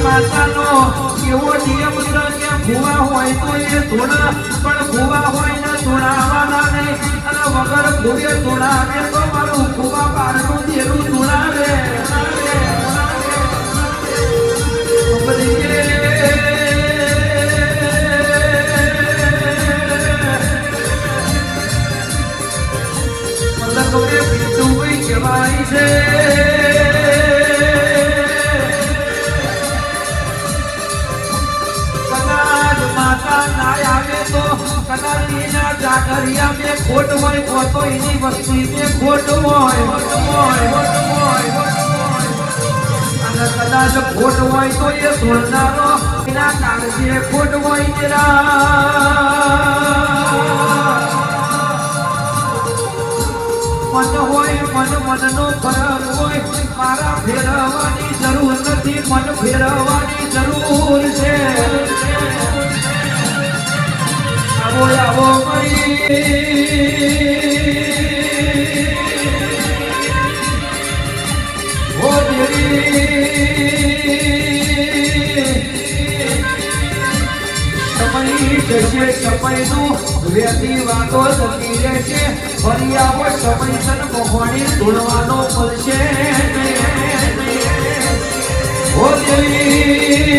માતાનો એવો નિયમ છે કે ભૂવા હોય તો એ ધૂણા પણ ભૂવા હોય ને ધૂણાવાના નહીં અને વગર ભૂવે ધૂણાવે તો મારું ભૂવા બારનું દેરું ધૂણાવે કહેવાય છે કદાચ માતા ના આવે તો કદાચ એના જાગરિયા બે ખોટ હોય તો એની વસ્તુ બે ખોટ હોય અને કદાચ ખોટ હોય તો એ ધોળનારો એના કાળજે ખોટ હોય મન હોય મનનો ફરક હોય મારા ફેરવવાની જરૂર નથી મન ફેરવવાની જરૂર છે આવો આવો હો જશે સમયનું વેતી વાતો થતી રહેશે ફરી આવો સમય સન મોહણી ધૂળવાનો મળશે હો દેવી